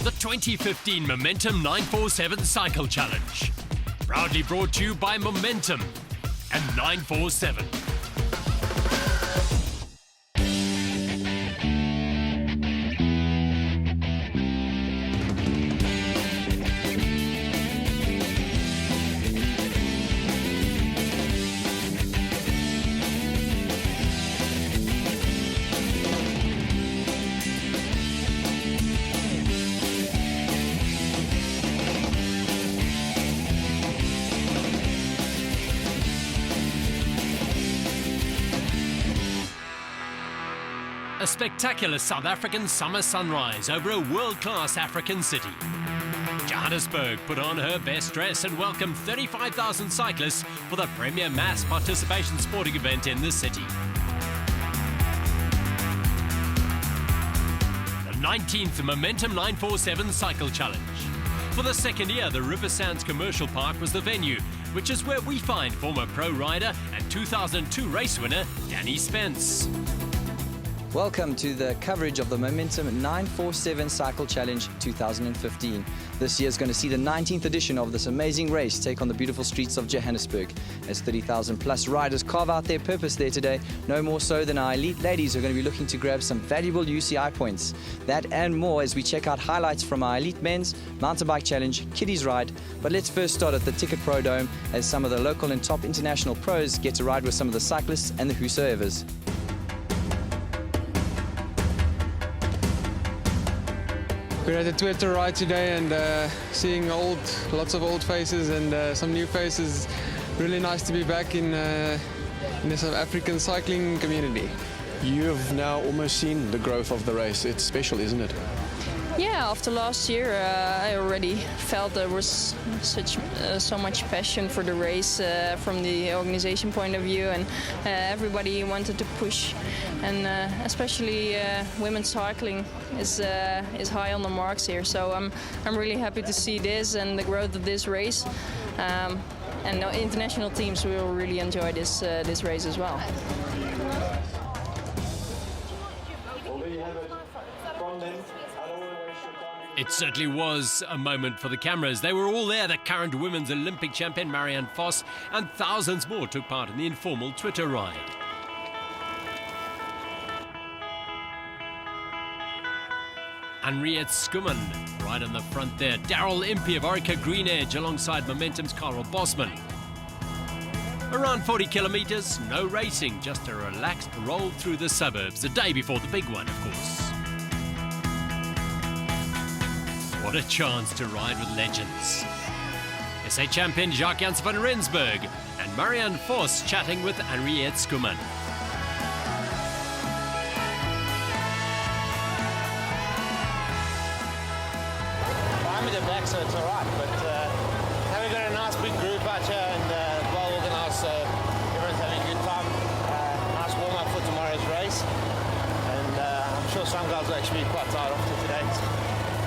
The 2015 Momentum 947 Cycle Challenge. Proudly brought to you by Momentum and 947. A spectacular South African summer sunrise over a world-class African city. Johannesburg put on her best dress and welcomed 35,000 cyclists for the premier mass participation sporting event in the city. The 19th Momentum 947 Cycle Challenge. For the second year, the River Sands Commercial Park was the venue, which is where we find former pro rider and 2002 race winner Danny Spence. Welcome to the coverage of the Momentum 947 Cycle Challenge 2015. This year is going to see the 19th edition of this amazing race take on the beautiful streets of Johannesburg. As 30,000 plus riders carve out their purpose there today, no more so than our elite ladies who are going to be looking to grab some valuable UCI points. That and more as we check out highlights from our elite men's mountain bike challenge, Kiddies Ride. But let's first start at the Ticket Pro Dome as some of the local and top international pros get to ride with some of the cyclists and the whosoevers. We had a Twitter ride today and seeing lots of old faces and some new faces. Really nice to be back in the South African cycling community. You have now almost seen the growth of the race. It's special, isn't it? Yeah, after last year, I already felt there was so much passion for the race from the organization point of view, and everybody wanted to push, and especially women's cycling is high on the marks here. So I'm really happy to see this and the growth of this race, and the international teams will really enjoy this race as well. It certainly was a moment for the cameras. They were all there. The current women's Olympic champion Marianne Vos and thousands more took part in the informal Twitter ride. Henriette Skuman right in the front there. Daryl Impey of Orica Green Edge alongside Momentum's Carl Bosman. Around 40 kilometres, no racing, just a relaxed roll through the suburbs. The day before the big one, of course. What a chance to ride with legends. SA champion Jacques-Janse van Rensburg and Marianne Vos chatting with Henriette Skuman. I'm in the back, so it's all right, but now we've got a nice big group out here and well organised, so everyone's having a good time. Nice warm-up for tomorrow's race, and I'm sure some guys will actually be quite tired after today.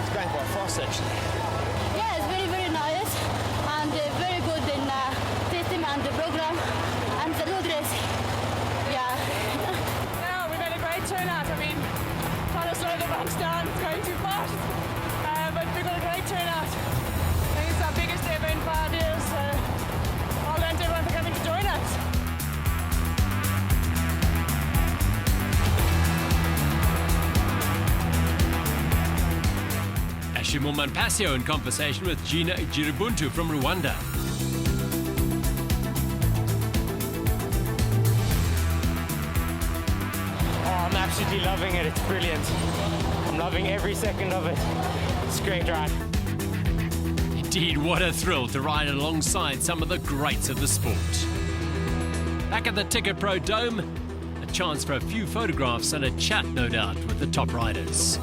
It's going quite fast, actually. Yeah, it's very, very nice and very good in system and the program and the road race. Yeah. Yeah, we've had a great turnout. I mean, trying to slow the bikes down, it's going too fast. But we've got a great turnout. I think it's our biggest ever in 5 years. So well done to everyone for coming to join us. Ashimo Manpasio in conversation with Gina Giribuntu from Rwanda. Oh, I'm absolutely loving it. It's brilliant. I'm loving every second of it. It's a great ride. Indeed, what a thrill to ride alongside some of the greats of the sport. Back at the Ticket Pro Dome, a chance for a few photographs and a chat, no doubt, with the top riders.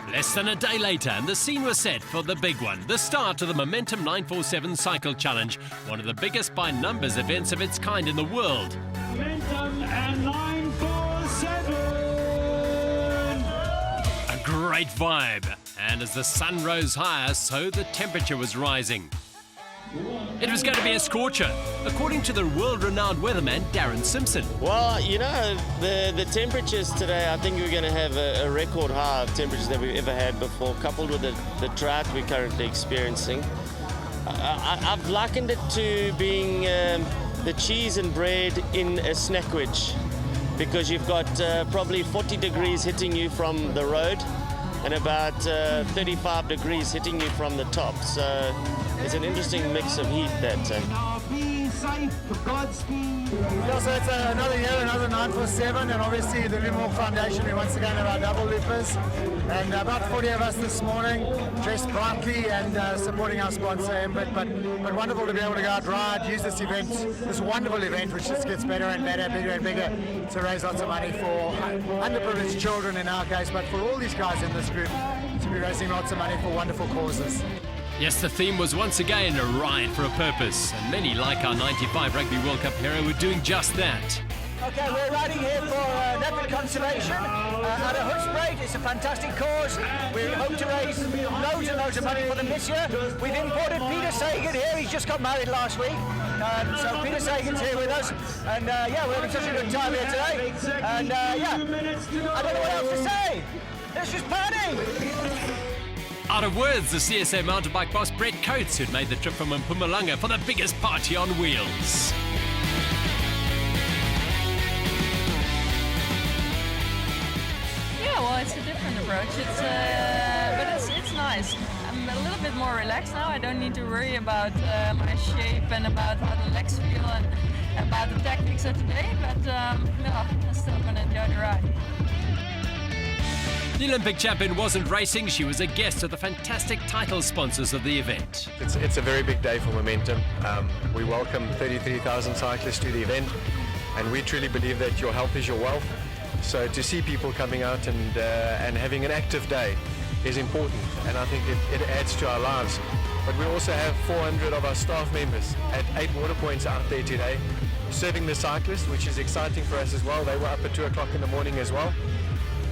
Less than a day later, and the scene was set for the big one, the start of the Momentum 947 Cycle Challenge, one of the biggest by numbers events of its kind in the world. Momentum and 947! A great vibe. And as the sun rose higher, so the temperature was rising. It was going to be a scorcher, according to the world-renowned weatherman Darren Simpson. Well, you know, the temperatures today, I think we're going to have a record high of temperatures that we've ever had before, coupled with the drought we're currently experiencing. I've likened it to being the cheese and bread in a snackwich, because you've got probably 40 degrees hitting you from the road and about 35 degrees hitting you from the top. So it's an interesting mix of heat that. Be safe, for Godspeed. Yeah, so it's another year, another 947, and obviously the Lumenwalk Foundation, we once again have our double loopers, and about 40 of us this morning, dressed brightly and supporting our sponsor, Embit, but wonderful to be able to go out, ride, use this event, this wonderful event, which just gets better and better, bigger and bigger, to raise lots of money for underprivileged children in our case, but for all these guys in this group, to be raising lots of money for wonderful causes. Yes, the theme was once again a ride for a purpose, and many, like our 95 Rugby World Cup hero, were doing just that. Okay, we're riding here for leopard conservation at a Hoedspruit. It's a fantastic cause. We hope to raise loads and loads of money for them this year. We've imported Peter Sagan here. He's just got married last week. So Peter Sagan's here with us. And yeah, we're having such a good time here today. And yeah, I don't know what else to say. Let's just party. Out of words, the CSA mountain bike boss Brett Coates, who'd made the trip from Mpumalanga for the biggest party on wheels. Yeah, well, it's a different approach. But it's nice. I'm a little bit more relaxed now. I don't need to worry about my shape and about how the legs feel and about the tactics of today. But no, I'm still going to enjoy the ride. The Olympic champion wasn't racing, she was a guest of the fantastic title sponsors of the event. It's a very big day for Momentum. We welcome 33,000 cyclists to the event, and we truly believe that your health is your wealth. So to see people coming out and having an active day is important, and I think it adds to our lives. But we also have 400 of our staff members at 8 water points out there today, serving the cyclists, which is exciting for us as well. They were up at 2 o'clock in the morning as well.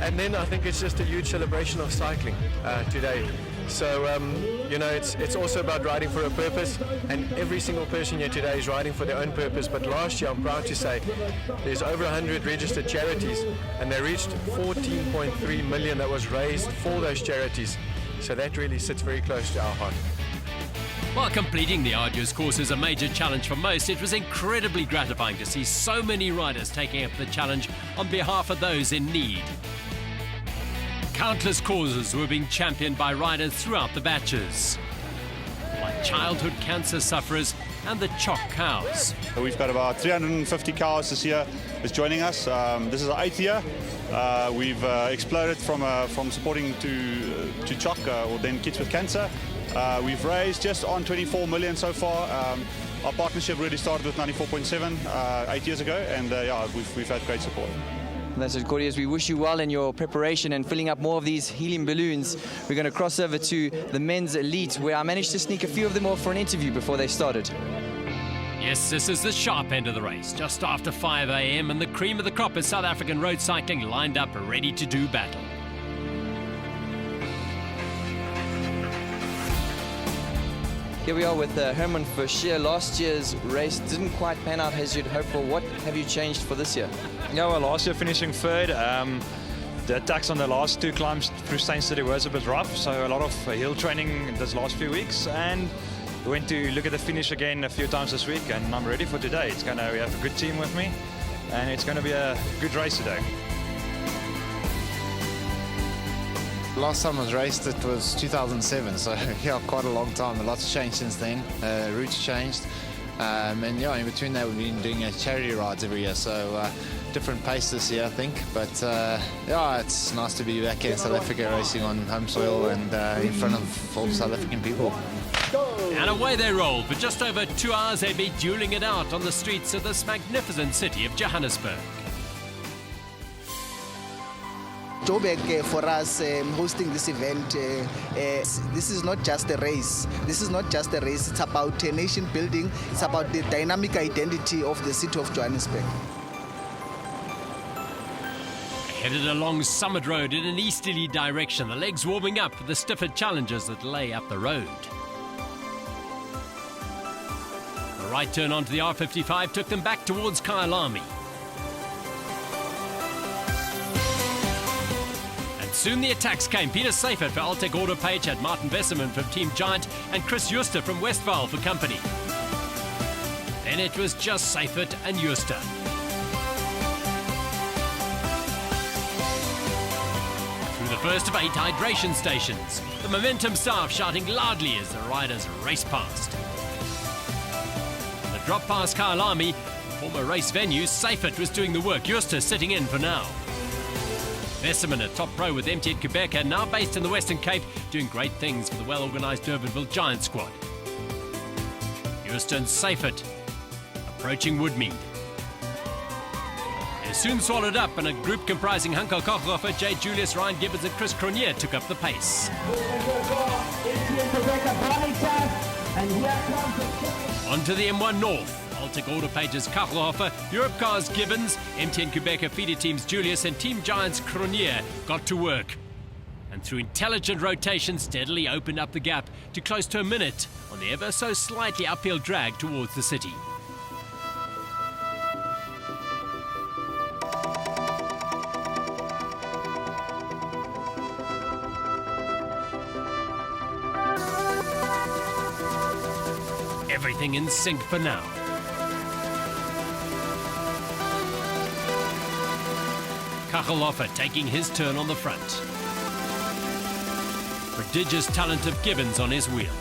And then I think it's just a huge celebration of cycling today. So, you know, it's also about riding for a purpose, and every single person here today is riding for their own purpose. But last year, I'm proud to say, there's over 100 registered charities, and they reached 14.3 million that was raised for those charities. So that really sits very close to our heart. While completing the arduous course is a major challenge for most, it was incredibly gratifying to see so many riders taking up the challenge on behalf of those in need. Countless causes were being championed by riders throughout the batches, like childhood cancer sufferers and the Chock cows. We've got about 350 cows this year is joining us. This is our 8th year. We've exploded from supporting to Chock, or then Kids with Cancer. We've raised just on 24 million so far. Our partnership really started with 94.7 8 years ago, and yeah, we've had great support. That's it, Cordy. As we wish you well in your preparation and filling up more of these helium balloons, we're going to cross over to the men's elite, where I managed to sneak a few of them off for an interview before they started. Yes, this is the sharp end of the race, just after 5 a.m, and the cream of the crop is South African road cycling lined up, ready to do battle. Here we are with Herman Verschier. Last year's race didn't quite pan out as you'd hoped for. What have you changed for this year? Yeah, well, last year finishing third. The attacks on the last 2 climbs through Steyn City was a bit rough, so a lot of hill training this last few weeks, and we went to look at the finish again a few times this week, and I'm ready for today. We have a good team with me, and it's going to be a good race today. Last time I was raced, it was 2007, so yeah, quite a long time. A lot's changed since then. Routes changed, and yeah, in between that we've been doing charity rides every year, so different pace this year, I think. But yeah, it's nice to be back in South Africa racing on home soil and in front of all the South African people. And away they roll. For just over 2 hours, they'd be dueling it out on the streets of this magnificent city of Johannesburg. Joburg for us hosting this event, this is not just a race. This is not just a race. It's about nation building. It's about the dynamic identity of the city of Johannesburg. Headed along Summit Road in an easterly direction, the legs warming up for the stiffer challenges that lay up the road. The right turn onto the R55 took them back towards Kyalami. And soon the attacks came. Peter Seifert for Altec Autopage had Martin Besserman from Team Giant and Chris Juster from Westphal for company. Then it was just Seifert and Juster. Through the first of 8 hydration stations, the Momentum staff shouting loudly as the riders race past. On the drop past Kyalami, former race venue, Seifert was doing the work, Juster sitting in for now. Besserman, a top pro with MTN Quebec, and now based in the Western Cape, doing great things for the well-organised Durbanville Giant squad. Juster and Seifert approaching Woodmead. They're soon swallowed up, and a group comprising Hanko Kochhofer, Jay Julius, Ryan Gibbons and Chris Cronier took up the pace. On to the M1 North. Altec Autopage's Kochhofer, Europe Cars Gibbons, MTN Quebec feeder teams Julius and Team Giants Cronier got to work. And through intelligent rotation steadily opened up the gap to close to a minute on the ever so slightly uphill drag towards the city. Everything in sync for now. Kochhofer taking his turn on the front. Prodigious talent of Gibbons on his wheel.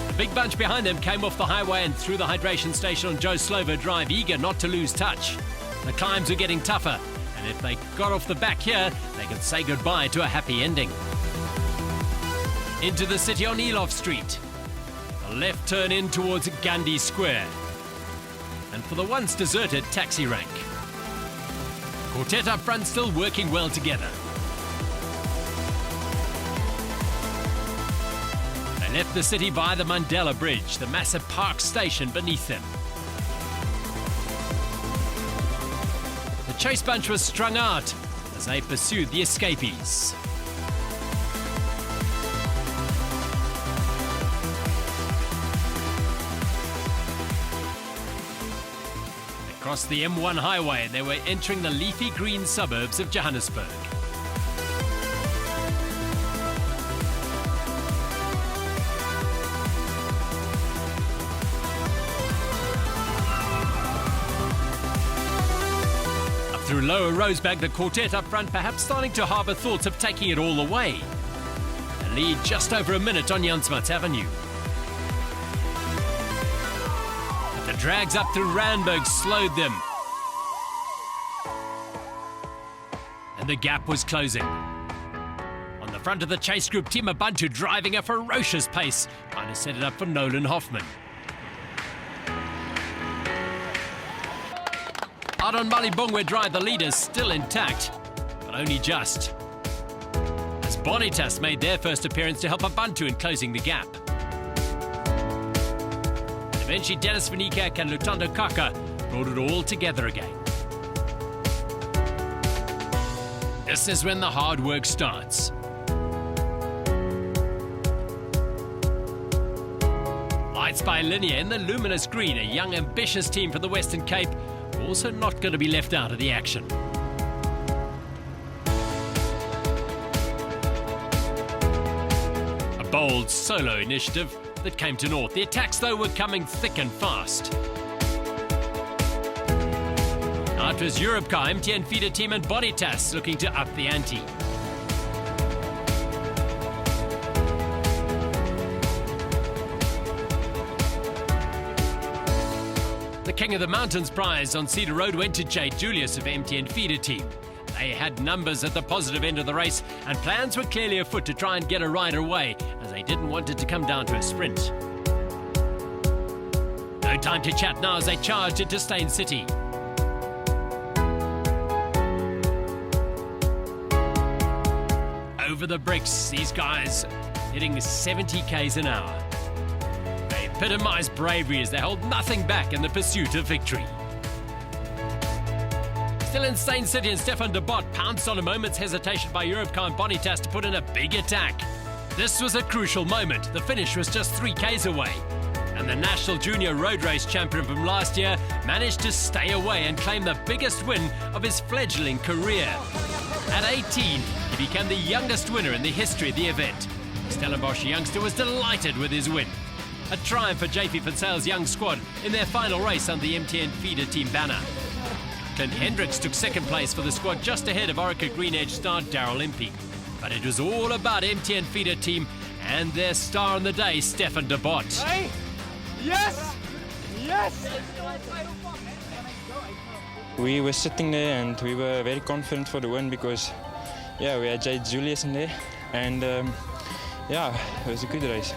The big bunch behind them came off the highway and through the hydration station on Joe Slover Drive, eager not to lose touch. The climbs were getting tougher, and if they got off the back here, they could say goodbye to a happy ending. Into the city on Elof Street. A left turn in towards Gandhi Square. And for the once deserted taxi rank. Quartet up front still working well together. They left the city via the Mandela Bridge, the massive park station beneath them. The chase bunch was strung out as they pursued the escapees. Across the M1 highway, they were entering the leafy green suburbs of Johannesburg. Up through Lower Rosebank, the quartet up front perhaps starting to harbour thoughts of taking it all away. A lead just over a minute on Jansmats Avenue. Drags up through Randburg slowed them. And the gap was closing. On the front of the chase group, Team Ubuntu driving a ferocious pace, trying to set it up for Nolan Hoffman. Out on Malibongwe Drive, the leaders still intact, but only just. As Bonitas made their first appearance to help Ubuntu in closing the gap. Eventually, Dennis Van Niekerk and Lutando Kaka brought it all together again. This is when the hard work starts. Lights by Linear in the luminous green, a young, ambitious team from the Western Cape, also not going to be left out of the action. A bold solo initiative that came to naught. The attacks, though, were coming thick and fast. Now it was Europcar, MTN feeder team and Bonitas looking to up the ante. The King of the Mountains prize on Cedar Road went to Jay Julius of MTN feeder team. They had numbers at the positive end of the race, and plans were clearly afoot to try and get a rider away, as they didn't want it to come down to a sprint. No time to chat now as they charged into Stain City. Over the bricks, these guys hitting 70 k's an hour. They epitomise bravery as they hold nothing back in the pursuit of victory. Still in Stain City, and Stefan de Bot pounced on a moment's hesitation by Europcar and Bonitas to put in a big attack. This was a crucial moment. The finish was just 3 Ks away. And the National Junior Road Race champion from last year managed to stay away and claim the biggest win of his fledgling career. At 18, he became the youngest winner in the history of the event. Stellenbosch youngster was delighted with his win. A triumph for JP Van young squad in their final race under the MTN feeder team banner. Clint Hendricks took second place for the squad, just ahead of Orica Green Edge star Daryl Impey. But it was all about MTN feeder team and their star on the day, Stefan de Bot. Hey. Yes! Yes! We were sitting there and we were very confident for the win because, yeah, we had Jade Julius in there, and yeah, it was a good race.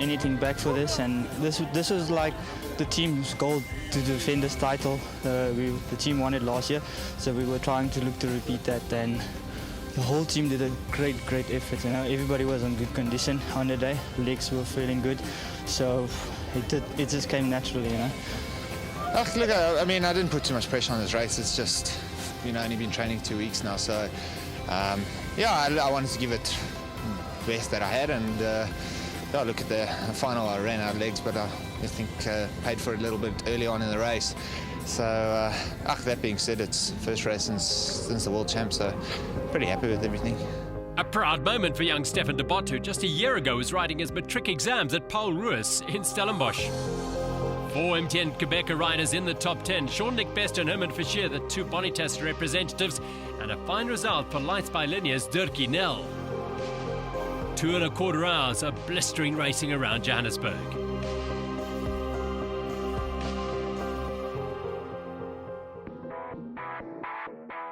Anything back for this, and this was like the team's goal to defend this title. The team won it last year, so we were trying to look to repeat that, and the whole team did a great effort. You know, everybody was in good condition on the day. Legs were feeling good, so it just came naturally, you know. Look, I mean, I didn't put too much pressure on this race. It's just, you know, only been training 2 weeks now, so yeah, I wanted to give it the best that I had, and yeah, look at the final. I ran out of legs, but I think paid for it a little bit early on in the race. So that being said, it's first race since the World Champ, so pretty happy with everything. A proud moment for young Stefan de Bot, who just a year ago was writing his matric exams at Paul Ruiz in Stellenbosch. 4 MTN Quebec riders in the top 10. Sean-Nick Best and Herman Fischer, the 2 Bonitas representatives, and a fine result for Lights by Linear's Dirkie Nel. 2.25 hours of blistering racing around Johannesburg.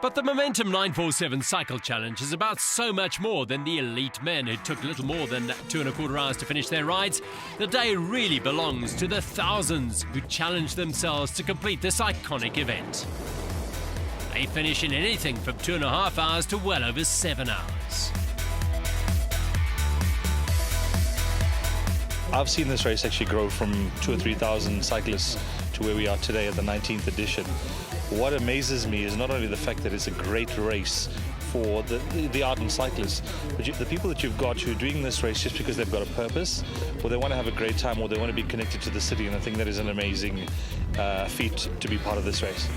But the Momentum 947 Cycle Challenge is about so much more than the elite men who took little more than 2.25 hours to finish their rides. The day really belongs to the thousands who challenged themselves to complete this iconic event. They finish in anything from 2.5 hours to well over 7 hours. I've seen this race actually grow from 2,000 or 3,000 cyclists to where we are today at the 19th edition. What amazes me is not only the fact that it's a great race for the ardent cyclists, but the people that you've got who are doing this race just because they've got a purpose, or they want to have a great time, or they want to be connected to the city, and I think that is an amazing feat to be part of this race.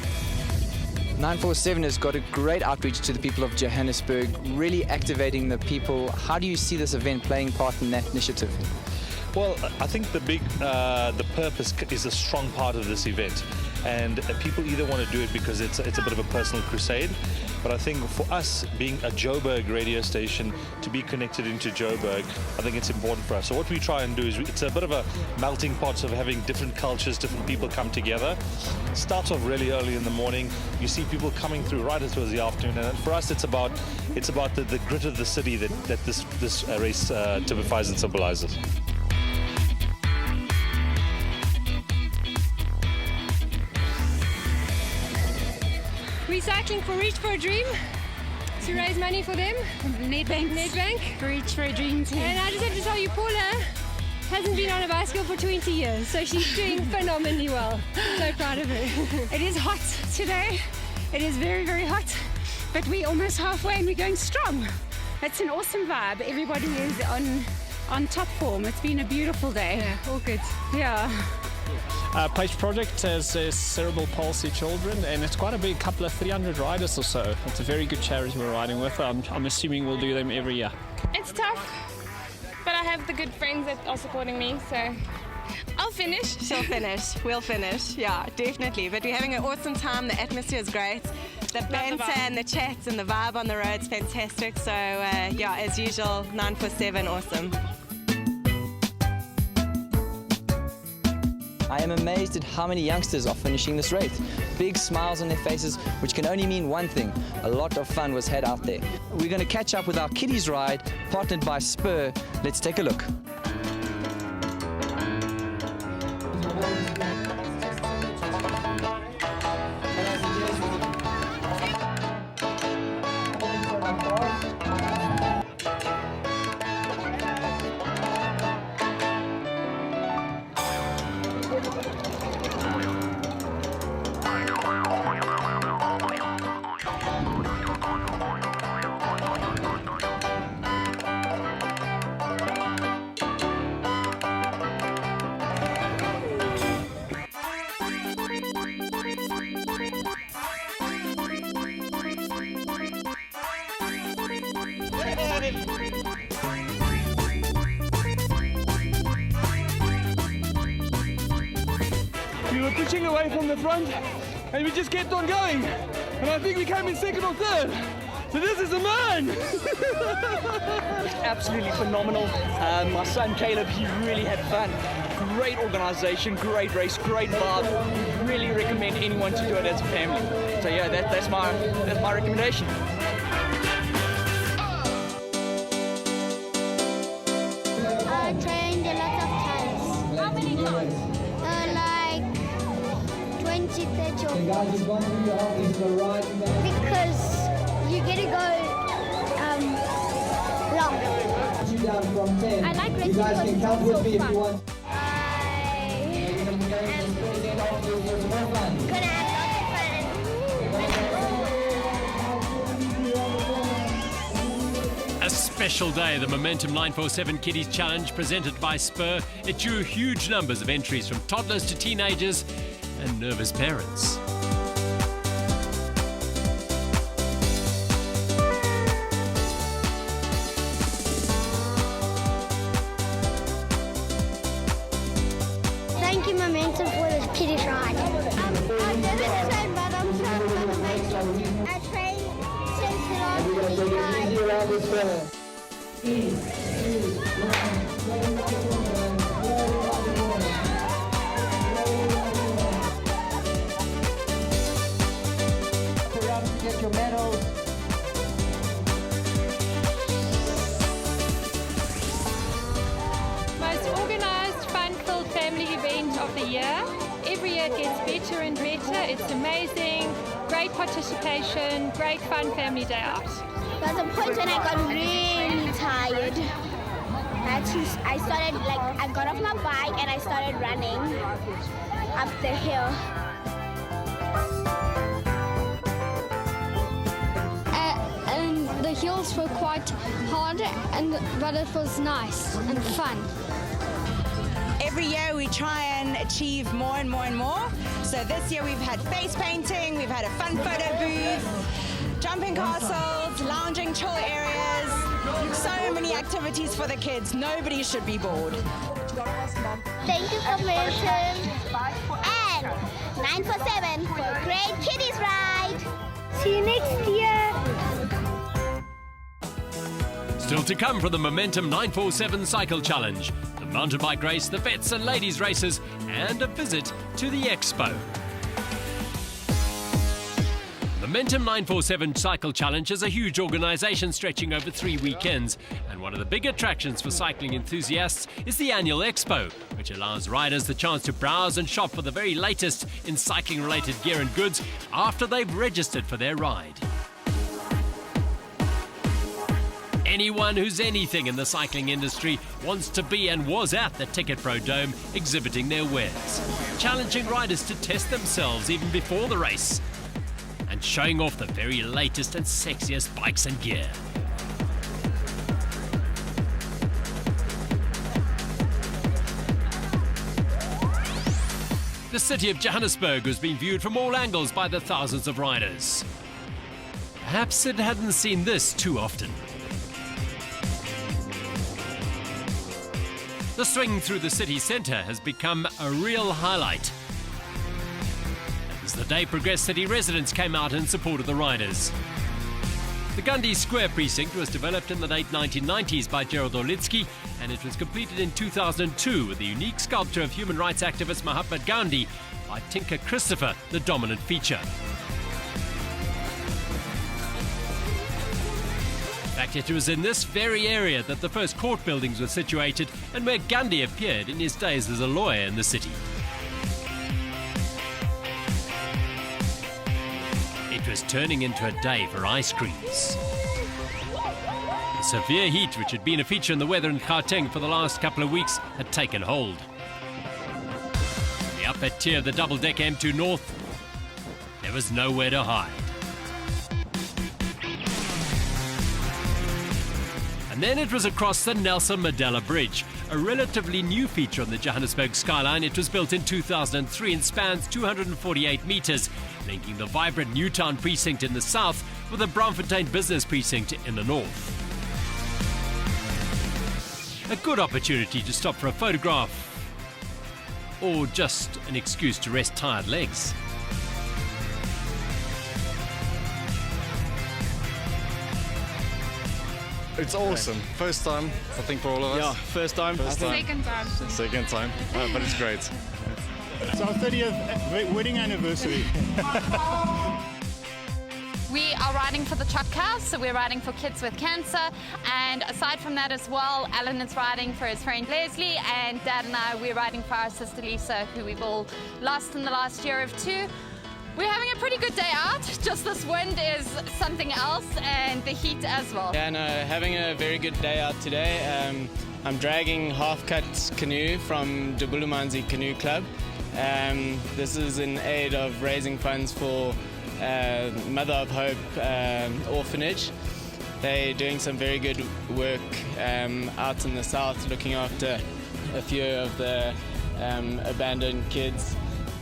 947 has got a great outreach to the people of Johannesburg, really activating the people. How do you see this event playing part in that initiative? Well, I think the purpose is a strong part of this event, and people either want to do it because it's a bit of a personal crusade, but I think for us, being a Joburg radio station, to be connected into Joburg, I think it's important for us. So what we try and do is, it's a bit of a melting pot of having different cultures, different people come together. It starts off really early in the morning. You see people coming through right towards the afternoon, and for us, it's about the grit of the city that this race typifies and symbolizes. Recycling for Reach for a Dream to raise money for them. Nedbank. Reach for a Dream too. And I just have to tell you, Paula hasn't been on a bicycle for 20 years, so she's doing phenomenally well. So proud of her. It is hot today. It is very, very hot, but we're almost halfway and we're going strong. It's an awesome vibe. Everybody is on top form. It's been a beautiful day. Yeah, all good. Yeah. Page Project has cerebral palsy children, and it's quite a big couple of 300 riders or so. It's a very good charity we're riding with. I'm assuming we'll do them every year. It's tough, but I have the good friends that are supporting me, so I'll finish. She'll finish. We'll finish. Yeah, definitely. But we're having an awesome time. The atmosphere is great. The banter and the chats and the vibe on the road's fantastic. So, yeah, as usual, 947, awesome. I am amazed at how many youngsters are finishing this race. Big smiles on their faces, which can only mean one thing. A lot of fun was had out there. We're going to catch up with our kiddies ride, partnered by Spur. Let's take a look. inching away from the front, and we just kept on going. And I think we came in second or third. So this is a man! Absolutely phenomenal. My son Caleb, he really had fun. Great organisation, great race, great vibe. Really recommend anyone to do it as a family. So yeah, that's my recommendation. I trained a lot of times. How many times? Like 20, 30 because you get to go long. I like racing because it's so fun. A special day, the Momentum 947 Kiddies Challenge presented by Spur. It drew huge numbers of entries from toddlers to teenagers and nervous parents. Thank you, Momentum, for this kiddies ride. I didn't train, but I'm sure I'm going to make it. I trained since the last week. Get your medals. Most organised, fun-filled family event of the year. Every year it gets better and better. It's amazing. Great participation, great fun family day out. There was a point when I got really tired. I got off my bike and I started running up the hill. And the hills were quite hard, but it was nice and fun. Every year we try and achieve more and more and more. So this year we've had face painting, we've had a fun photo booth, jumping castles, lounging chill areas, so many activities for the kids. Nobody should be bored. Thank you for Momentum and 947 for a great kiddies ride. See you next year. Still to come from the Momentum 947 Cycle Challenge, the mountain bike race, the vets and ladies races, and a visit to the Expo. Momentum 947 Cycle Challenge is a huge organisation stretching over 3 weekends, and one of the big attractions for cycling enthusiasts is the annual Expo, which allows riders the chance to browse and shop for the very latest in cycling-related gear and goods after they've registered for their ride. Anyone who's anything in the cycling industry wants to be and was at the Ticket Pro Dome exhibiting their wares, challenging riders to test themselves even before the race, and showing off the very latest and sexiest bikes and gear. The city of Johannesburg has been viewed from all angles by the thousands of riders. Perhaps it hadn't seen this too often. The swing through the city centre has become a real highlight. As the day progressed, city residents came out in support of the riders. The Gandhi Square precinct was developed in the late 1990s by Gerald Orlitsky, and it was completed in 2002 with the unique sculpture of human rights activist Mahatma Gandhi by Tinker Christopher, the dominant feature. In fact, it was in this very area that the first court buildings were situated and where Gandhi appeared in his days as a lawyer in the city. It was turning into a day for ice creams. The severe heat, which had been a feature in the weather in Gauteng for the last couple of weeks, had taken hold. The upper tier of the double-deck M2 North, there was nowhere to hide. And then it was across the Nelson Mandela Bridge, a relatively new feature on the Johannesburg skyline. It was built in 2003 and spans 248 metres, linking the vibrant Newtown precinct in the south with the Braamfontein business precinct in the north. A good opportunity to stop for a photograph or just an excuse to rest tired legs? It's awesome. First time, I think, for all of us. Yeah, first time. Second time. Second time, but it's great. It's our 30th wedding anniversary. We are riding for the Chuck House, so we're riding for kids with cancer. And aside from that as well, Alan is riding for his friend Leslie, and Dad and I, we're riding for our sister Lisa, who we've all lost in the last year or two. We're having a pretty good day out, just this wind is something else, and the heat as well. Yeah, no, having a very good day out today. I'm dragging Half Cut Canoe from Dubulumanzi Canoe Club. This is in aid of raising funds for Mother of Hope Orphanage. They're doing some very good work out in the south, looking after a few of the abandoned kids.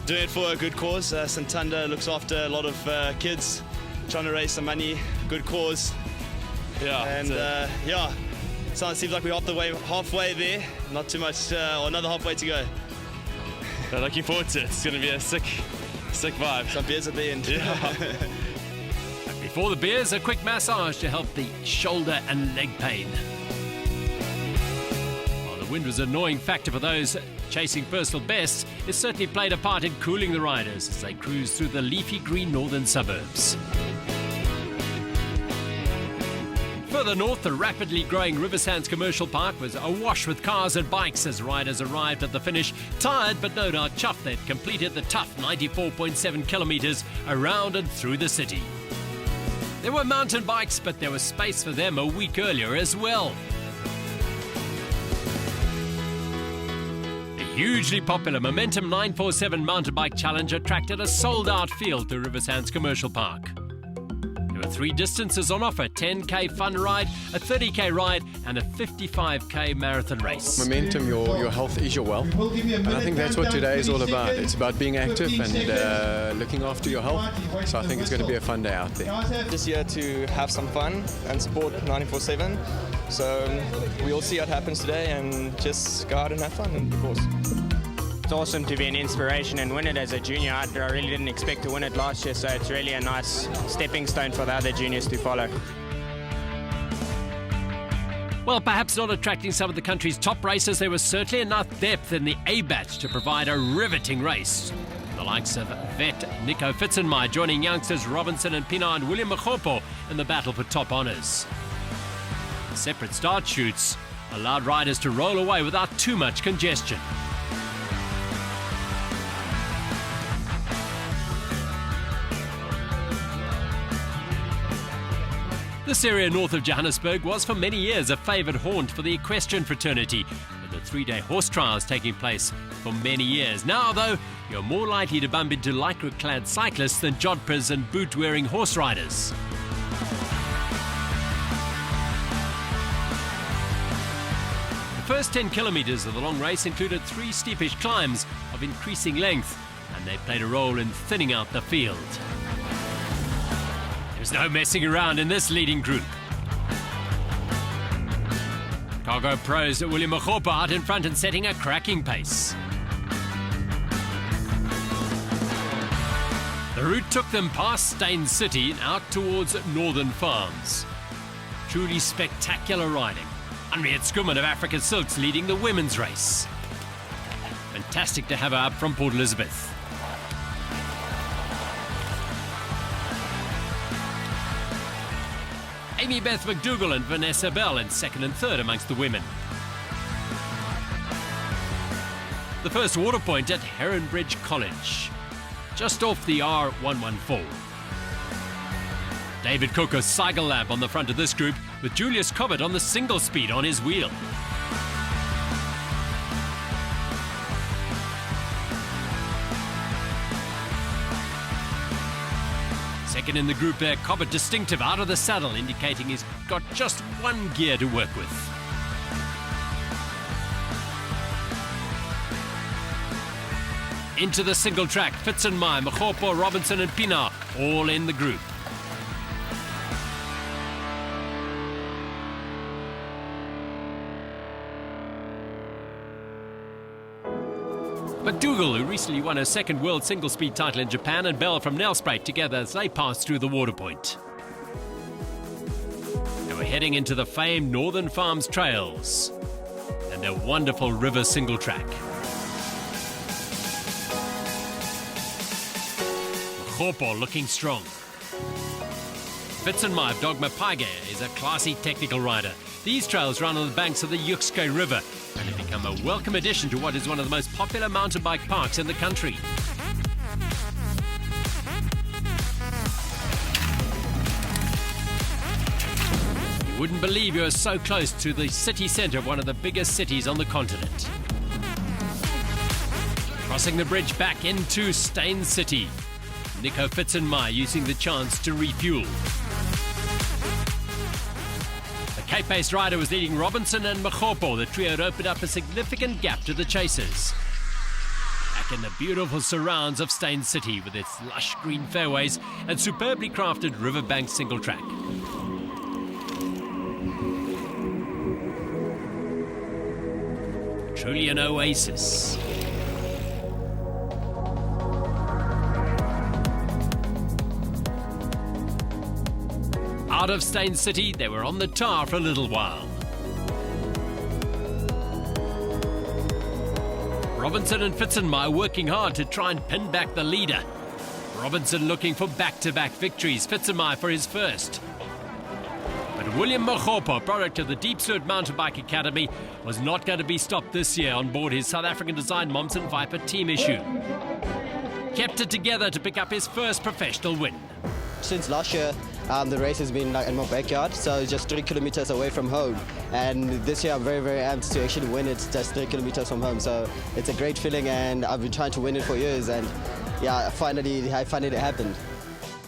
Doing it for a good cause. Santander looks after a lot of kids, trying to raise some money, good cause. Yeah, and yeah, so it seems like we're halfway there. Not too much, or another halfway to go. Looking forward to it. It's going to be a sick vibe. Some beers at the end. Yeah. Before the beers, a quick massage to help the shoulder and leg pain. While the wind was an annoying factor for those chasing personal bests, it certainly played a part in cooling the riders as they cruised through the leafy green northern suburbs. Further north, the rapidly growing Riversands Commercial Park was awash with cars and bikes as riders arrived at the finish, tired but no doubt chuffed they'd completed the tough 94.7 kilometres around and through the city. There were mountain bikes, but there was space for them a week earlier as well. The hugely popular Momentum 947 mountain bike challenge attracted a sold-out field to Riversands Commercial Park. There were 3 distances on offer: 10k fun ride, a 30k ride and a 55k marathon race. Momentum, your health is your wealth, and I think that's what today is all about. It's about being active and looking after your health, so I think it's going to be a fun day out there. Just here to have some fun and support 94.7. So we'll see what happens today and just go out and have fun, of course. It's awesome to be an inspiration and win it as a junior. I really didn't expect to win it last year, so it's really a nice stepping stone for the other juniors to follow. Well, perhaps not attracting some of the country's top racers, there was certainly enough depth in the A batch to provide a riveting race. The likes of vet Nico Fitzenmeyer joining youngsters Robinson and Pina and William Makgopo in the battle for top honours. Separate start chutes allowed riders to roll away without too much congestion. This area north of Johannesburg was for many years a favoured haunt for the equestrian fraternity, with the 3-day horse trials taking place for many years. Now, though, you're more likely to bump into lycra-clad cyclists than jodhpurs and boot-wearing horse riders. The first 10 kilometres of the long race included 3 steepish climbs of increasing length, and they played a role in thinning out the field. There's no messing around in this leading group. Cargo pros William Makgopo out in front and setting a cracking pace. The route took them past Steyn City and out towards Northern Farms. Truly spectacular riding. Henriette Schoeman of African Silks leading the women's race. Fantastic to have her up from Port Elizabeth. Amy Beth McDougall and Vanessa Bell in 2nd and 3rd amongst the women. The first water point at Heronbridge College, just off the R114. David Cook of Cycle Lab on the front of this group, with Julius Cobbett on the single speed on his wheel. Second in the group there, Cobbett distinctive out of the saddle, indicating he's got just one gear to work with. Into the single track, Fitzenmeyer, Makgopo, Robinson and Pina all in the group. But Dougal, who recently won her second world single-speed title in Japan, and Bell from Nelspruit together as they passed through the water point. And we're heading into the famed Northern Farms Trails and their wonderful river single track. Mokgopo looking strong. Fitzenmai of Dogma Paige is a classy technical rider. These trails run on the banks of the Yukske River and have become a welcome addition to what is one of the most popular mountain bike parks in the country. You wouldn't believe you are so close to the city centre of one of the biggest cities on the continent. Crossing the bridge back into Steyn City. Nico Fitzenmai using the chance to refuel. The Cape-based rider was leading Robinson and Mokgopo. The trio had opened up a significant gap to the chasers. Back in the beautiful surrounds of Steyn City with its lush green fairways and superbly crafted riverbank single track. Truly an oasis. Out of Steyn City, they were on the tar for a little while. Robinson and Fitzenmai working hard to try and pin back the leader. Robinson looking for back-to-back victories, Fitzenmai for his first. But William Mokgopo, product of the Diepsloot Mountain Bike Academy, was not going to be stopped this year on board his South African-designed Momsen Viper team issue. Kept it together to pick up his first professional win. Since last year, the race has been in my backyard, so just 3 kilometers away from home. And this year I'm very, very amped to actually win it just 3 kilometers from home. So it's a great feeling, and I've been trying to win it for years. And yeah, finally it happened.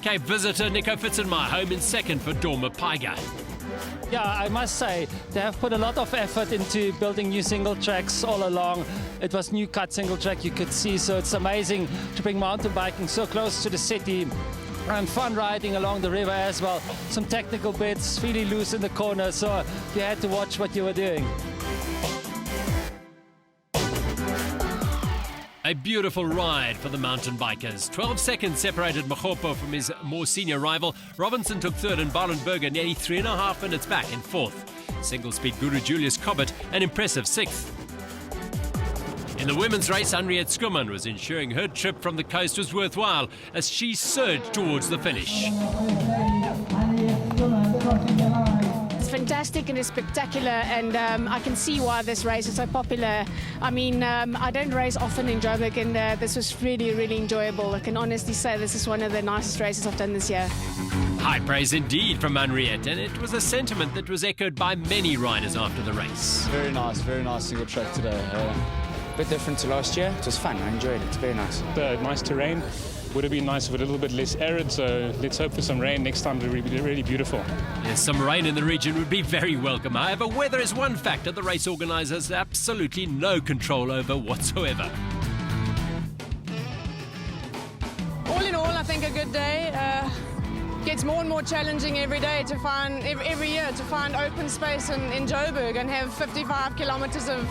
Cape visitor Nico Fitzenmai home in second for Dogma Paige. Yeah, I must say, they have put a lot of effort into building new single tracks all along. It was new cut single track, you could see, so it's amazing to bring mountain biking so close to the city. And fun riding along the river as well. Some technical bits, really loose in the corner, so you had to watch what you were doing. A beautiful ride for the mountain bikers. 12 seconds separated Mokgopo from his more senior rival. Robinson took third and Barlenberger nearly 3.5 minutes back in fourth. Single-speed guru Julius Cobbett an impressive sixth. In the women's race, Henriette Skuman was ensuring her trip from the coast was worthwhile as she surged towards the finish. It's fantastic and it's spectacular, and I can see why this race is so popular. I mean, I don't race often in Joburg, and this was really, really enjoyable. I can honestly say this is one of the nicest races I've done this year. High praise indeed from Henriette, and it was a sentiment that was echoed by many riders after the race. Very nice single track today. A bit different to last year. It was fun. I enjoyed it. It's very nice. Nice terrain. Would have been nice if it a little bit less arid, so let's hope for some rain next time. It'll be really beautiful. Yes, some rain in the region would be very welcome. However, weather is one factor the race organisers have absolutely no control over whatsoever. All in all, I think a good day. Gets more and more challenging every day to find, every year, to find open space in Joburg and have 55 kilometres of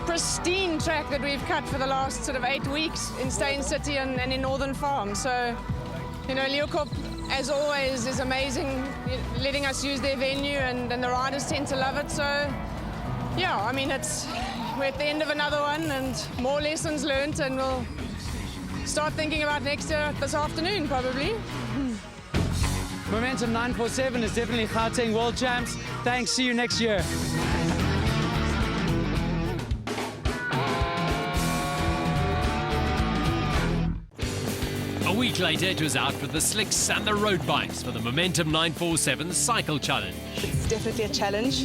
pristine track that we've cut for the last sort of 8 weeks in Steyn City and in Northern Farms. So, you know, Leeuwkop, as always, is amazing, letting us use their venue, and the riders tend to love it. So, yeah, I mean, we're at the end of another one, and more lessons learned, and we'll start thinking about next year this afternoon, probably. Momentum 947 is definitely Gauteng World Champs. Thanks, see you next year. A week later, it was out with the slicks and the road bikes for the Momentum 947 Cycle Challenge. It's definitely a challenge,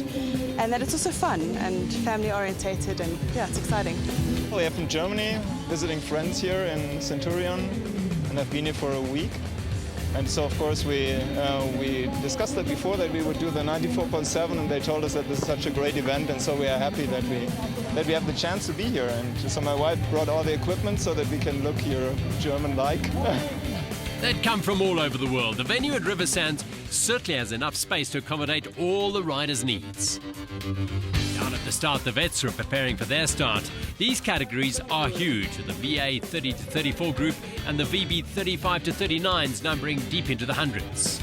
and that it's also fun and family-orientated, and yeah, it's exciting. We are from Germany, visiting friends here in Centurion, and I've been here for a week. And so, of course, we discussed that before, that we would do the 94.7, and they told us that this is such a great event, and so we are happy that we have the chance to be here. And so my wife brought all the equipment so that we can look here German-like. They'd come from all over the world. The venue at River Sands certainly has enough space to accommodate all the riders' needs. Down at the start, the vets are preparing for their start. These categories are huge, with the VA 30 to 34 group and the VB 35 to 39s numbering deep into the hundreds.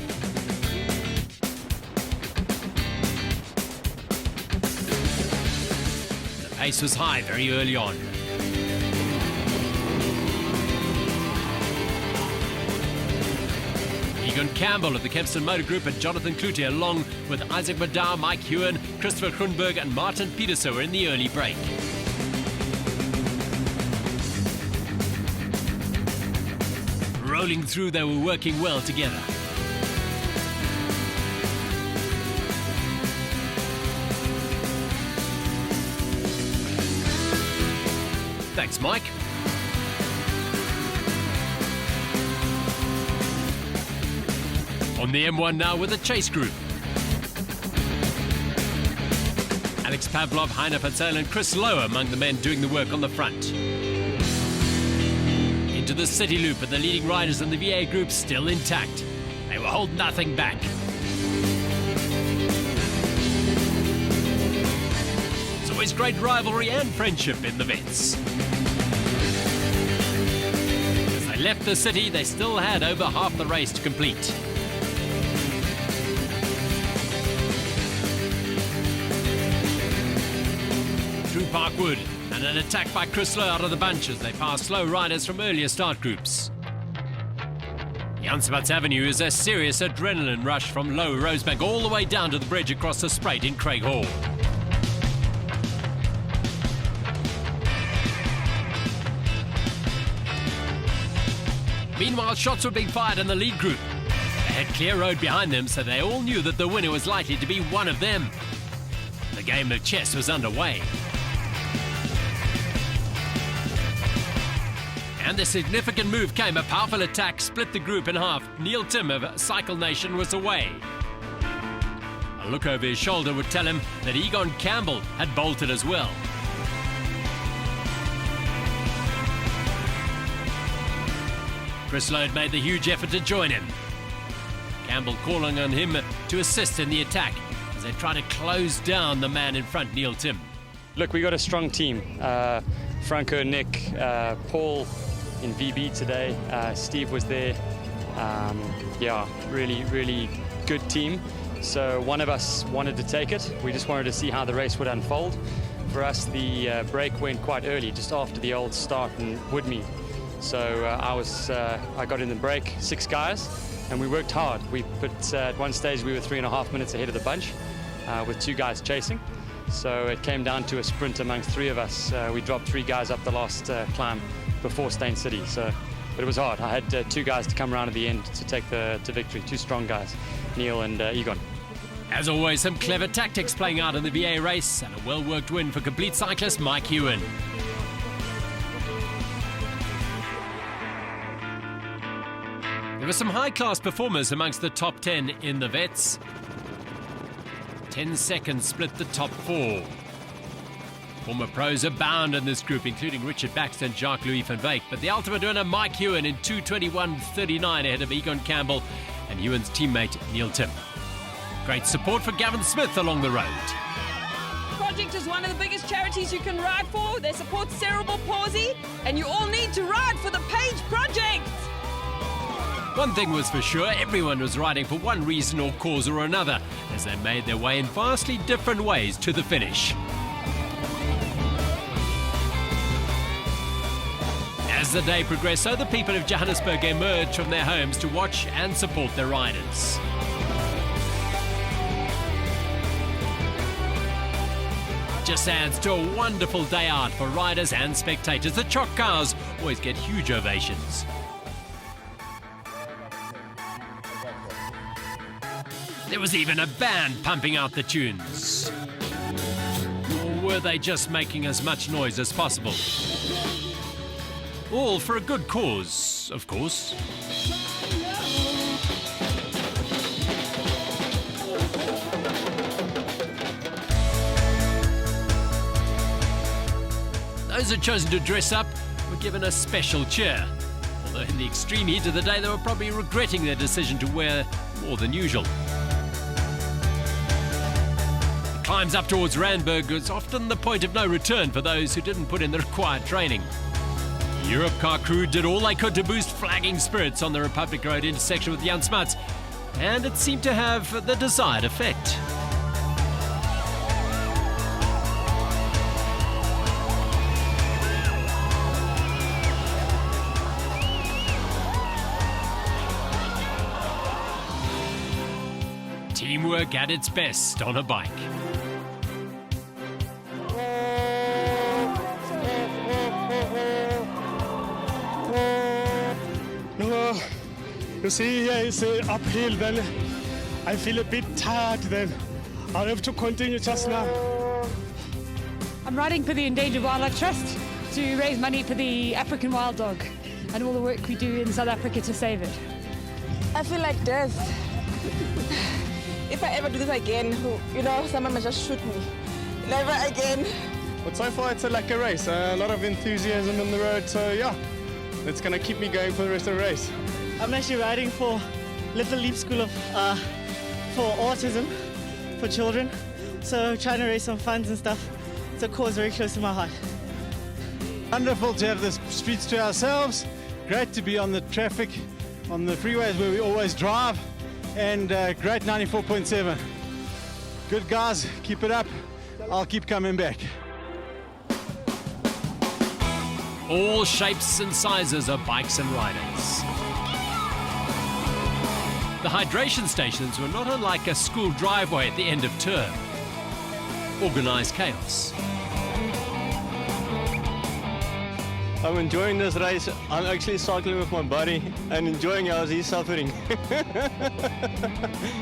The pace was high very early on. Egon Campbell of the Kempston Motor Group and Jonathan Cloutier, along with Isaac Madau, Mike Hewen, Christopher Grunberg and Martin Peterson, were in the early break. Rolling through, they were working well together. Thanks, Mike. On the M1 now with the chase group. Alex Pavlov, Heiner Patel and Chris Lowe among the men doing the work on the front. Into the city loop, and the leading riders in the VA group still intact. They will hold nothing back. It's always great rivalry and friendship in the vets. As they left the city, they still had over half the race to complete. Through Parkwood, and an attack by Chris Lowe out of the bunch as they pass slow riders from earlier start groups. Jansbats Avenue is a serious adrenaline rush from Low Rosebank all the way down to the bridge across the Spruit in Craighall. Meanwhile, shots were being fired in the lead group. They had clear road behind them, so they all knew that the winner was likely to be one of them. The game of chess was underway. And the significant move came. A powerful attack split the group in half. Neil Tim of Cycle Nation was away. A look over his shoulder would tell him that Egon Campbell had bolted as well. Chris Lowe made the huge effort to join him. Campbell calling on him to assist in the attack as they try to close down the man in front, Neil Tim. Look, we got a strong team. Franco, Nick, Paul in VB today. Steve was there. Yeah, really good team. So one of us wanted to take it. We just wanted to see how the race would unfold. For us, the break went quite early, just after the old start in Woodmead. So I got in the break, 6 guys, and we worked hard. We put at one stage we were 3.5 minutes ahead of the bunch, with 2 guys chasing. So it came down to a sprint amongst 3 of us. We dropped 3 guys up the last climb before Stain City. But it was hard. I had 2 guys to come around at the end to take to victory. 2 strong guys, Neil and Egon. As always, some clever tactics playing out in the VA race, and a well-worked win for complete cyclist Mike Hewen. There were some high-class performers amongst the top 10 in the vets. 10 seconds split the top 4. Former pros abound in this group, including Richard Baxter and Jacques-Louis van Wyk. But the ultimate winner, Mike Hewen, in 2:21.39 ahead of Egon Campbell and Hewen's teammate, Neil Tim. Great support for Gavin Smith along the road. Project is one of the biggest charities you can ride for. They support cerebral palsy, and you all need to ride for the Page Project. One thing was for sure, everyone was riding for one reason or cause or another, as they made their way in vastly different ways to the finish. As the day progressed, so the people of Johannesburg emerged from their homes to watch and support their riders. Just adds to a wonderful day out for riders and spectators. The Choc cars always get huge ovations. There was even a band pumping out the tunes. Or were they just making as much noise as possible? All for a good cause, of course. Those who chosen to dress up were given a special cheer. Although in the extreme heat of the day, they were probably regretting their decision to wear more than usual. The climbs up towards Randburg was often the point of no return for those who didn't put in the required training. The Europcar crew did all they could to boost flagging spirits on the Republic Road intersection with Jan Smuts, and it seemed to have the desired effect. Teamwork at its best on a bike. You see, here is uphill, then I feel a bit tired then. I'll have to continue just now. I'm riding for the Endangered Wildlife Trust to raise money for the African wild dog and all the work we do in South Africa to save it. I feel like death. If I ever do this again, someone might just shoot me. Never again. But so far it's like a race, a lot of enthusiasm on the road, so yeah, it's going to keep me going for the rest of the race. I'm actually riding for Little Leap School for autism for children, so trying to raise some funds and stuff. It's a cause very close to my heart. Wonderful to have the streets to ourselves, great to be on the traffic, on the freeways where we always drive, and great 94.7. Good guys, keep it up, I'll keep coming back. All shapes and sizes of bikes and riders. The hydration stations were not unlike a school driveway at the end of term. Organised chaos. I'm enjoying this race. I'm actually cycling with my buddy and enjoying how he's suffering.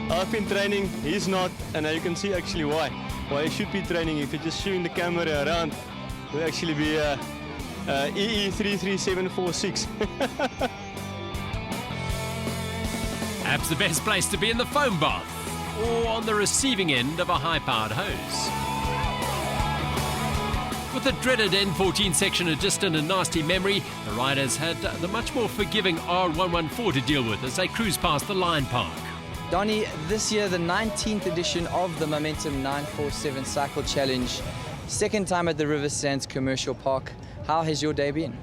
I've been training, he's not, and now you can see actually why. Why he should be training. If you're just shooting the camera around, it will actually be EE33746. Perhaps the best place to be in the foam bath or on the receiving end of a high-powered hose. With the dreaded N14 section a distant and nasty memory, the riders had the much more forgiving R114 to deal with as they cruised past the Lion Park. Donnie, this year the 19th edition of the Momentum 947 Cycle Challenge. Second time at the River Sands Commercial Park. How has your day been?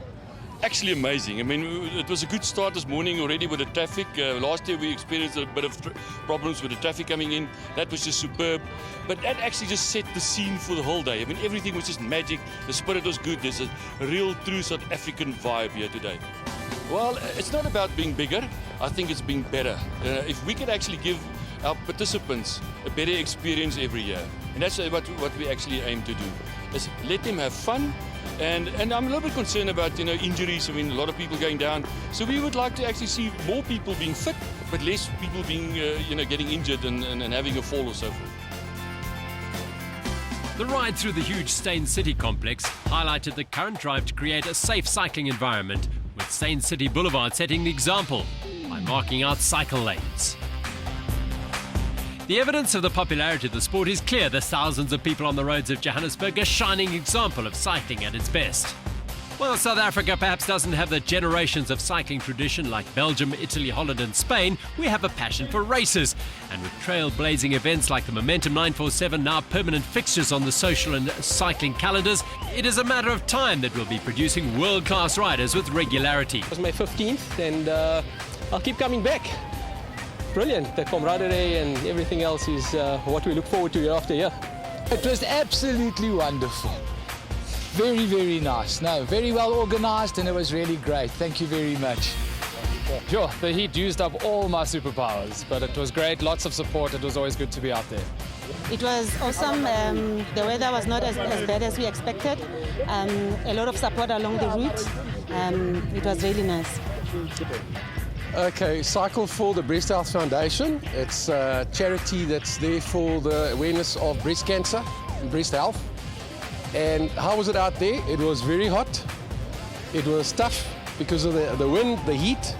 Actually amazing. I mean, it was a good start this morning already with the traffic. Last year we experienced a bit of problems with the traffic coming in. That was just superb. But that actually just set the scene for the whole day. I mean, everything was just magic. The spirit was good. There's a real true South African vibe here today. Well, it's not about being bigger. I think it's being better. If we could actually give our participants a better experience every year. And that's what we actually aim to do, is let them have fun. And I'm a little bit concerned about injuries. I mean, a lot of people going down. So we would like to actually see more people being fit, but less people being getting injured and having a fall or so forth. The ride through the huge Steyn City complex highlighted the current drive to create a safe cycling environment, with Steyn City Boulevard setting the example by marking out cycle lanes. The evidence of the popularity of the sport is clear. The thousands of people on the roads of Johannesburg, a shining example of cycling at its best. While South Africa perhaps doesn't have the generations of cycling tradition like Belgium, Italy, Holland and Spain, we have a passion for races. And with trailblazing events like the Momentum 947 now permanent fixtures on the social and cycling calendars, it is a matter of time that we'll be producing world-class riders with regularity. It was my 15th and I'll keep coming back. Brilliant. The camaraderie and everything else is what we look forward to year after year. It was absolutely wonderful. Very, very nice. No, very well organized and it was really great. Thank you very much. Sure, the heat used up all my superpowers, but it was great, lots of support. It was always good to be out there. It was awesome. The weather was not as bad as we expected. A lot of support along the route. It was really nice. Okay, Cycle for the Breast Health Foundation. It's a charity that's there for the awareness of breast cancer and breast health. And how was it out there? It was very hot. It was tough because of the wind, the heat.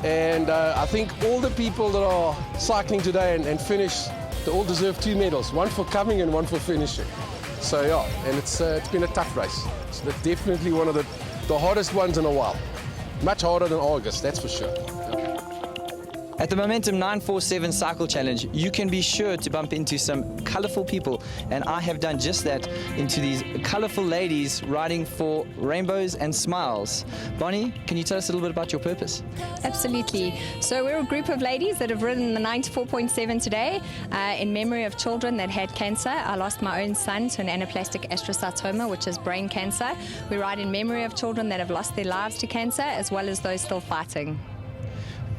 And I think all the people that are cycling today and finish, they all deserve 2 medals, one for coming and one for finishing. So yeah, and it's been a tough race. It's definitely one of the hardest ones in a while. much harder than August, that's for sure. At the Momentum 947 Cycle Challenge, you can be sure to bump into some colourful people, and I have done just that, into these colourful ladies riding for rainbows and smiles. Bonnie, can you tell us a little bit about your purpose? Absolutely. So we're a group of ladies that have ridden the 94.7 today in memory of children that had cancer. I lost my own son to an anaplastic astrocytoma, which is brain cancer. We ride in memory of children that have lost their lives to cancer, as well as those still fighting.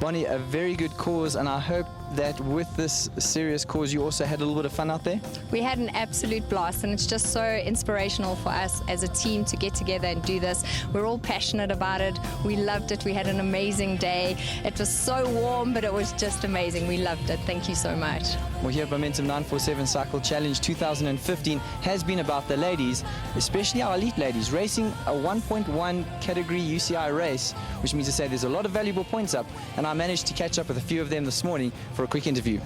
Bonnie, a very good cause, and I hope that with this serious cause you also had a little bit of fun out there? We had an absolute blast, and it's just so inspirational for us as a team to get together and do this. We're all passionate about it. We loved it. We had an amazing day. It was so warm, but it was just amazing. We loved it. Thank you so much. Well, here at Momentum 947 Cycle Challenge 2015 has been about the ladies, especially our elite ladies, racing a 1.1 category UCI race, which means to say there's a lot of valuable points up, and I managed to catch up with a few of them this morning for a quick interview.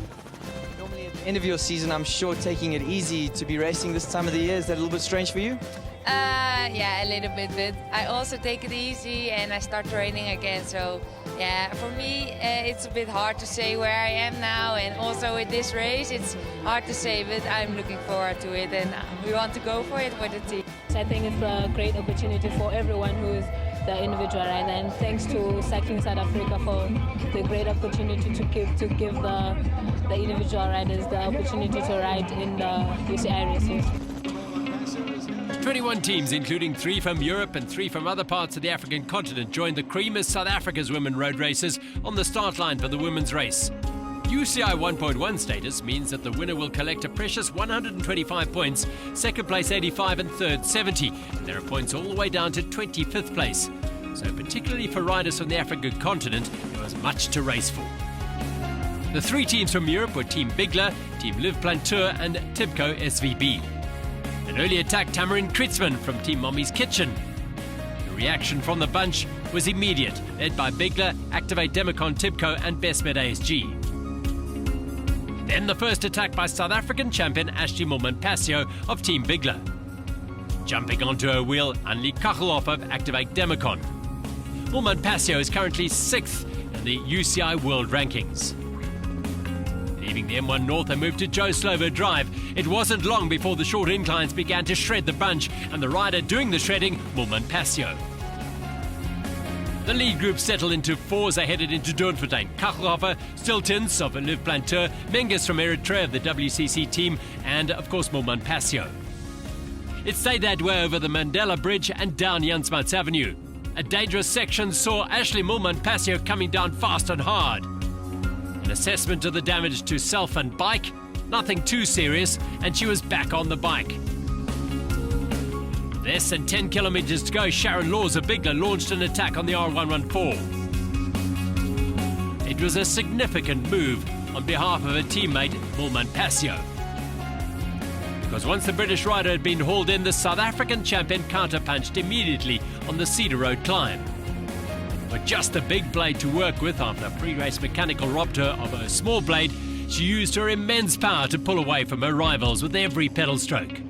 Normally at the end of your season, I'm sure taking it easy to be racing this time of the year, is that a little bit strange for you? Yeah, a little bit, but I also take it easy and I start training again. So yeah, for me it's a bit hard to say where I am now, and also with this race it's hard to say, but I'm looking forward to it and we want to go for it with the team. I think it's a great opportunity for everyone who's the individual rider, and thanks to Cycling South Africa for the great opportunity to give the individual riders the opportunity to ride in the UCI races. 21 teams, including 3 from Europe and 3 from other parts of the African continent, joined the cream of South Africa's women road racers on the start line for the women's race. UCI 1.1 status means that the winner will collect a precious 125 points, second place 85 and third 70. There are points all the way down to 25th place. So particularly for riders from the African continent, there was much to race for. The 3 teams from Europe were Team Bigler, Team Liv Planteur and Tibco SVB. An early attack, Tamarin Kritzman from Team Mommy's Kitchen. The reaction from the bunch was immediate, led by Bigler, Activate Demicon Tibco and Bestmed ASG. Then the first attack by South African champion Ashley Moolman-Pasio of Team Bigler. Jumping onto her wheel, Annelie Kachelhoff of Activate Demicon. Moolman-Pasio is currently 6th in the UCI World Rankings. Leaving the M1 North, they moved to Joe Slovo Drive. It wasn't long before the short inclines began to shred the bunch, and the rider doing the shredding, Moolman-Pasio. The lead group settled into 4 as they headed into Doornfontein. Kachelhoff, Stiltens of Liv Planteur, Menges from Eritrea of the WCC team, and of course Moolman-Pasio. It stayed that way over the Mandela Bridge and down Jan Smuts Avenue. A dangerous section saw Ashley Moolman-Pasio coming down fast and hard. An assessment of the damage to self and bike, nothing too serious, and she was back on the bike. Less than 10 kilometres to go, Sharon Laws of Bigler launched an attack on the R114. It was a significant move on behalf of her teammate Moolman-Pasio. Because once the British rider had been hauled in, the South African champion counterpunched immediately on the Cedar Road climb. With just a big blade to work with after a pre-race mechanical robbed her of her small blade, she used her immense power to pull away from her rivals with every pedal stroke.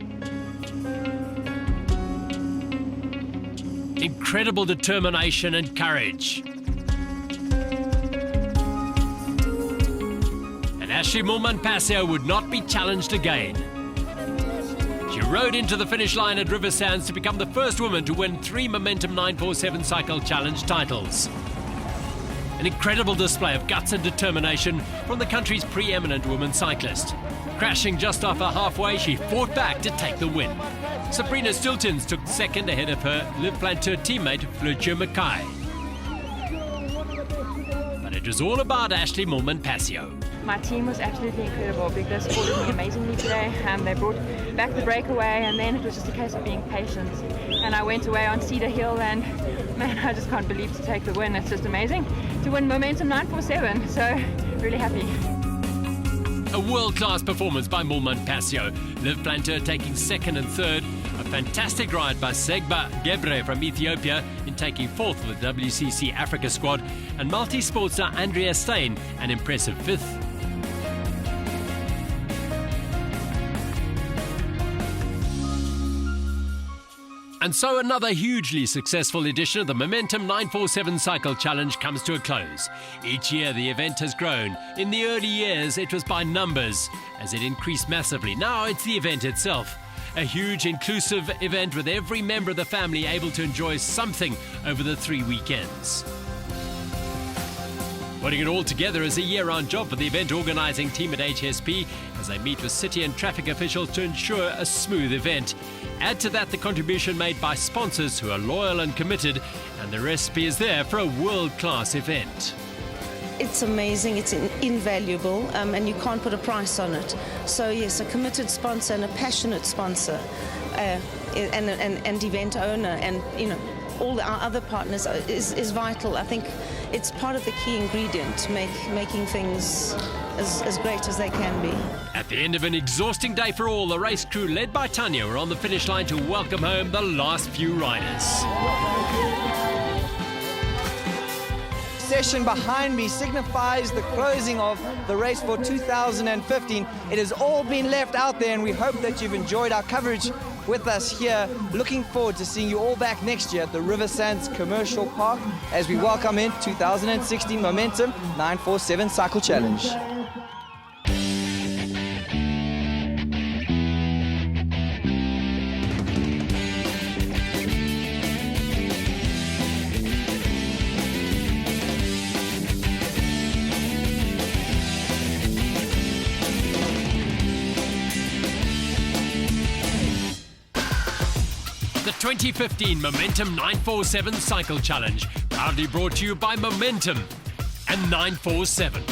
Incredible determination and courage. And Ashley Moolman-Pasio would not be challenged again. She rode into the finish line at River Sands to become the first woman to win 3 Momentum 947 Cycle Challenge titles. An incredible display of guts and determination from the country's preeminent woman cyclist. Crashing just after halfway, she fought back to take the win. Sabrina Stiltens took second ahead of her Liv Planteur teammate Fletcher Mackay. But it was all about Ashley Moolman-Pasio. My team was absolutely incredible because they supported me amazingly today. They brought back the breakaway, and then it was just a case of being patient. And I went away on Cedar Hill, and man, I just can't believe to take the win. It's just amazing to win Momentum 947. So really happy. A world-class performance by Moolman-Pasio. Liv Planteur taking second and third. A fantastic ride by Segba Gebre from Ethiopia in taking fourth for the WCC Africa squad. And multi-sport star Andrea Steyn, an impressive 5th. And so another hugely successful edition of the Momentum 947 Cycle Challenge comes to a close. Each year the event has grown. In the early years it was by numbers. As it increased massively, now it's the event itself. A huge inclusive event with every member of the family able to enjoy something over the 3 weekends. Putting it all together is a year-round job for the event organising team at HSP as they meet with city and traffic officials to ensure a smooth event. Add to that the contribution made by sponsors who are loyal and committed, and the recipe is there for a world-class event. It's amazing, it's invaluable, and you can't put a price on it. So yes, a committed sponsor and a passionate sponsor, and event owner, and all our other partners is vital. I think it's part of the key ingredient to making things as great as they can be. At the end of an exhausting day for all, the race crew led by Tanya were on the finish line to welcome home the last few riders. Session behind me signifies the closing of the race for 2015. It has all been left out there, and we hope that you've enjoyed our coverage with us here. Looking forward to seeing you all back next year at the River Sands Commercial Park as we welcome in 2016 Momentum 947 Cycle Challenge. The 2015 Momentum 947 Cycle Challenge, proudly brought to you by Momentum and 947.